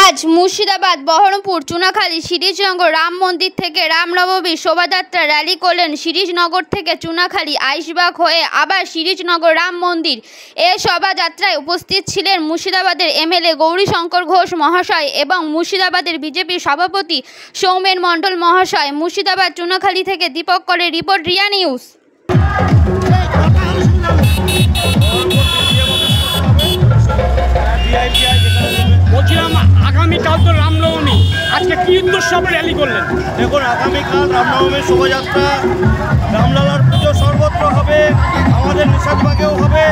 আজ মুর্শিদাবাদ বহরমপুর চুনাখালী সিরিজনগর রাম মন্দির থেকে রামনবমীর শোভাযাত্রা র্যালি করলেন সিরিজনগর থেকে চুনাখালী আইশবাগ হয়ে আবার সিরিজনগর রাম মন্দির। এ শোভাযাত্রায় উপস্থিত ছিলেন মুর্শিদাবাদের এমএলএ গৌরীশঙ্কর ঘোষ মহাশয় এবং মুর্শিদাবাদের বিজেপির সভাপতি সৌমেন মণ্ডল মহাশয়। মুর্শিদাবাদ চুনাখালী থেকে দীপক করের রিপোর্ট, রিয়া নিউজ। বলছিলাম আগামীকাল তো রামনবমী, আজকে কি উদ্দেশ্য র্যালি করলেন? দেখুন, আগামীকাল রামনবমীর শোভাযাত্রা, রামলালার পুজো সর্বত্র হবে, আমাদের নিষাদবাগেও হবে।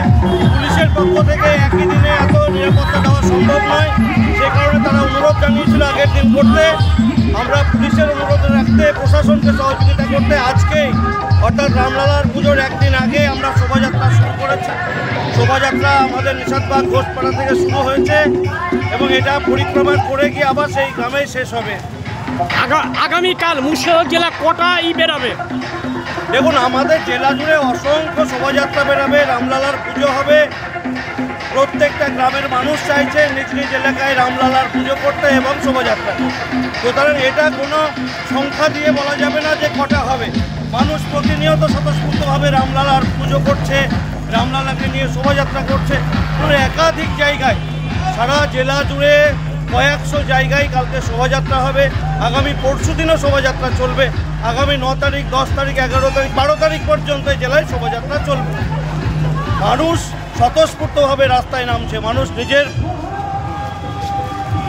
পুলিশের পক্ষ থেকে একই দিনে এত নিরাপত্তা দেওয়া সম্ভব নয়, সে কারণে তারা অনুরোধ জানিয়েছিল আগের দিন করতে। আমরা পুলিশের অনুরোধ রাখতে, প্রশাসনকে সহযোগিতা করতে আজকেই অর্থাৎ রামলালার পুজোর একদিন আগে আমরা শোভাযাত্রা শুরু করেছি। শোভাযাত্রা আমাদের নিষাদবাগ ঘোষপাড়া থেকে শুরু হয়েছে এবং এটা পরিক্রমা করে গিয়ে আবার সেই গ্রামে শেষ হবে। আগামীকাল মুর্শিদাবাদ জেলা কটা বেরাবে? দেখুন, আমাদের জেলা জুড়ে অসংখ্য শোভাযাত্রা বেরাবে, রামলালার পুজো হবে। প্রত্যেকটা গ্রামের মানুষ চাইছে নিজ নিজ এলাকায় রামলালার পুজো করতে এবং শোভাযাত্রা। সুতরাং এটা কোনো সংখ্যা দিয়ে বলা যাবে না যে কটা হবে। মানুষ প্রতিনিয়ত স্বতঃস্ফূর্তভাবে রামলালার পুজো করছে, রামলালাকে নিয়ে শোভাযাত্রা করছে। একাধিক জায়গায় সারা জেলা জুড়ে কয়েকশো জায়গায় কালকে শোভাযাত্রা হবে। আগামী পরশু দিনও শোভাযাত্রা চলবে। আগামী 9 তারিখ, 10 তারিখ, 11 তারিখ, 12 তারিখ পর্যন্ত জেলায় শোভাযাত্রা চলবে। মানুষ স্বতঃস্ফূর্তভাবে রাস্তায় নামছে। মানুষ নিজের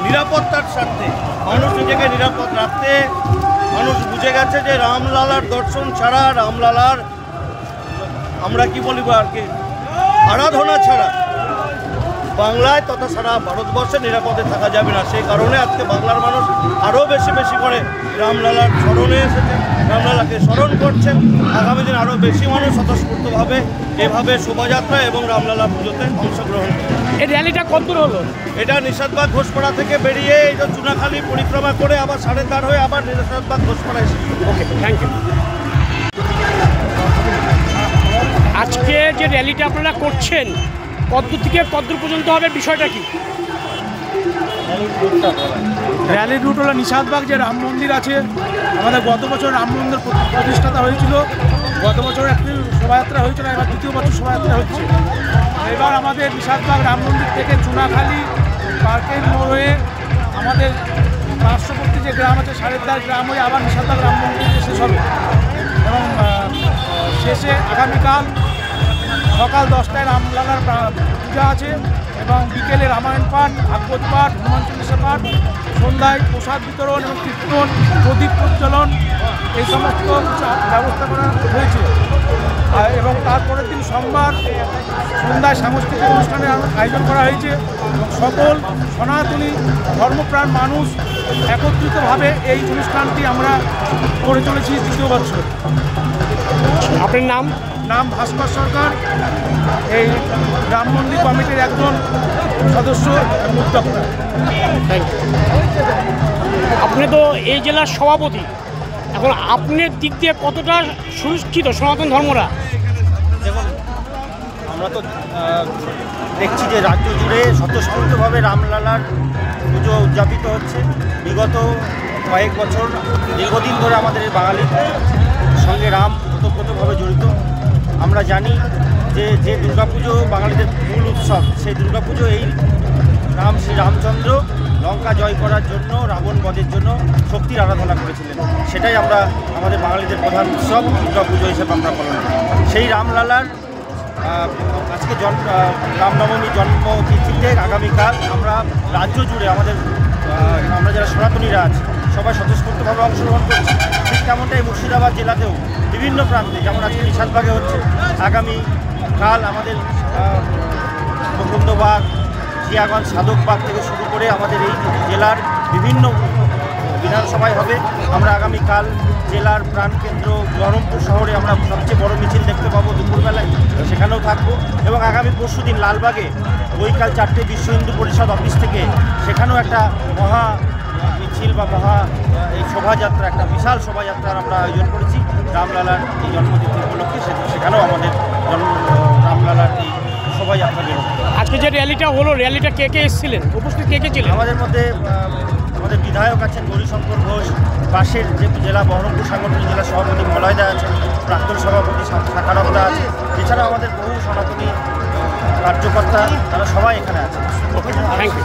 নিরাপত্তার স্বার্থে, মানুষ নিজেকে নিরাপদ রাখতে মানুষ বুঝে গেছে যে রামলালার দর্শন ছাড়া, রামলালার আমরা কি বলিব আর কি আরাধনা ছাড়া বাংলায় তথা সারা ভারতবর্ষে নিরাপদে থাকা যাবে না। সেই কারণে আজকে বাংলার মানুষ আরও বেশি বেশি করে রামলালার স্মরণে এসেছে, রামলালাকে স্মরণ করছেন। আগামী দিন আরও বেশি মানুষ স্বতঃস্ফূর্তভাবে এভাবে শোভাযাত্রা এবং রামলালা পুজোতে অংশগ্রহণ করে। এই র্যালিটা কতদূর হলো? এটা নিষাদবাগ ঘোষপাড়া থেকে বেরিয়ে এই যে চুনাখালী পরিক্রমা করে আবার 4.5 হয়ে আবার নিষাদবাগ ঘোষপাড়া এসেছে। ওকে, থ্যাংক ইউ। আজকে যে র্যালিটা আপনারা করছেন কতদূর থেকে কতদূর পর্যন্ত হবে, বিষয়টা কি? র্যালির রুট হলো নিষাদবাগ যে রাম মন্দির আছে, আমাদের গত বছর রাম মন্দির প্রতিষ্ঠাতা হয়েছিল। গত বছর একটি শোভাযাত্রা হয়েছিল, এবার দ্বিতীয় বছর শোভাযাত্রা হচ্ছে। এবার আমাদের নিষাদবাগ রাম মন্দির থেকে চুনাখালী পার্কের মোড় হয়ে আমাদের পার্শ্ববর্তী যে গ্রাম আছে 4.5 গ্রাম হয়ে আবার নিষাদবাগ রাম মন্দিরে শেষ হবে এবং শেষে আগামীকাল সকাল 10টায় রামলালার পূজা আছে এবং বিকেলে রামায়ণ পাঠ, ভাগবত পাঠ, হনুমান চল্লিশা পাঠ, সন্ধ্যায় প্রসাদ বিতরণ এবং কীর্তন, প্রদীপ প্রজ্বলন এই সমস্ত ব্যবস্থা করা হয়েছে। এবং তারপরের দিন সোমবার সন্ধ্যায় সাংস্কৃতিক অনুষ্ঠানের আয়োজন করা হয়েছে এবং সকল সনাতনী ধর্মপ্রাণ মানুষ একত্রিতভাবে এই অনুষ্ঠানটি আমরা করে চলেছি দ্বিতীয় বছর। আপনার নাম? নাম ভাস্কর সরকার, এই রাম মন্দির কমিটির একজন সদস্য উদ্যোক্তা। আপনি তো এই জেলার সভাপতি, এখন আপনার দিক দিয়ে কতটা সুরক্ষিত সনাতন ধর্মরা? দেখুন, আমরা তো দেখছি যে রাজ্য জুড়ে স্বতঃস্ফূর্তভাবে রামলালার পুজো উদযাপিত হচ্ছে। বিগত কয়েক বছর দীর্ঘদিন ধরে আমাদের বাঙালির সঙ্গে রাম ওতপ্রোতভাবে জড়িত। আমরা জানি যে দুর্গাপুজো বাঙালিদের মূল উৎসব, সেই দুর্গাপুজো এই শ্রী রামচন্দ্র লঙ্কা জয় করার জন্য, রাবণ বধের জন্য শক্তির আরাধনা করেছিলেন। সেটাই আমরা আমাদের বাঙালিদের প্রধান উৎসব দুর্গাপুজো হিসেবে আমরা পালন করি। সেই রামলালার আজকে রামনবমী জন্মতিথিতে আগামীকাল আমরা রাজ্য জুড়ে আমরা যারা সনাতনীরা আছি সবাই স্বতঃস্ফূর্তভাবে অংশগ্রহণ করছি। ঠিক তেমনটাই মুর্শিদাবাদ জেলাতেও বিভিন্ন প্রান্তে, যেমন আজকে নিষাদবাগে হচ্ছে, আগামীকাল আমাদের মুকুন্দবাগ, জিয়াগঞ্জ, সাধকবাগ থেকে শুরু করে আমাদের এই জেলার বিভিন্ন বিধানসভায় হবে। আমরা আগামীকাল জেলার প্রাণকেন্দ্র বহরমপুর শহরে আমরা সবচেয়ে বড় মিছিল দেখতে পাবো দুপুরবেলায়, সেখানেও থাকবো। এবং আগামী পরশু দিন লালবাগে বৈকাল 4টে বিশ্ব হিন্দু পরিষদ অফিস থেকে সেখানেও একটা মহা মিছিল বা এই শোভাযাত্রা, একটা বিশাল শোভাযাত্রার আমরা আয়োজন করেছি রামলালার এই জন্মতিথি উপলক্ষে। সেখানেও আমাদের রামলালার এই শোভাযাত্রা বেরোবে। আজকে যে র্যালিটা হলো, র্যালিটা কে কে এসেছিলেন, উপস্থিত কে কে ছিলেন? আমাদের মধ্যে আমাদের বিধায়ক আছেন গৌরীশঙ্কর ঘোষ, পাশের যে জেলা বহরমপুর সাংগঠনিক জেলা সভাপতি মলয়দা আছেন, প্রাক্তন সভাপতি শাখারব দাস, এছাড়াও আমাদের বহু সনাতনী কার্যকর্তা, তারা সবাই এখানে আছেন। Thank you.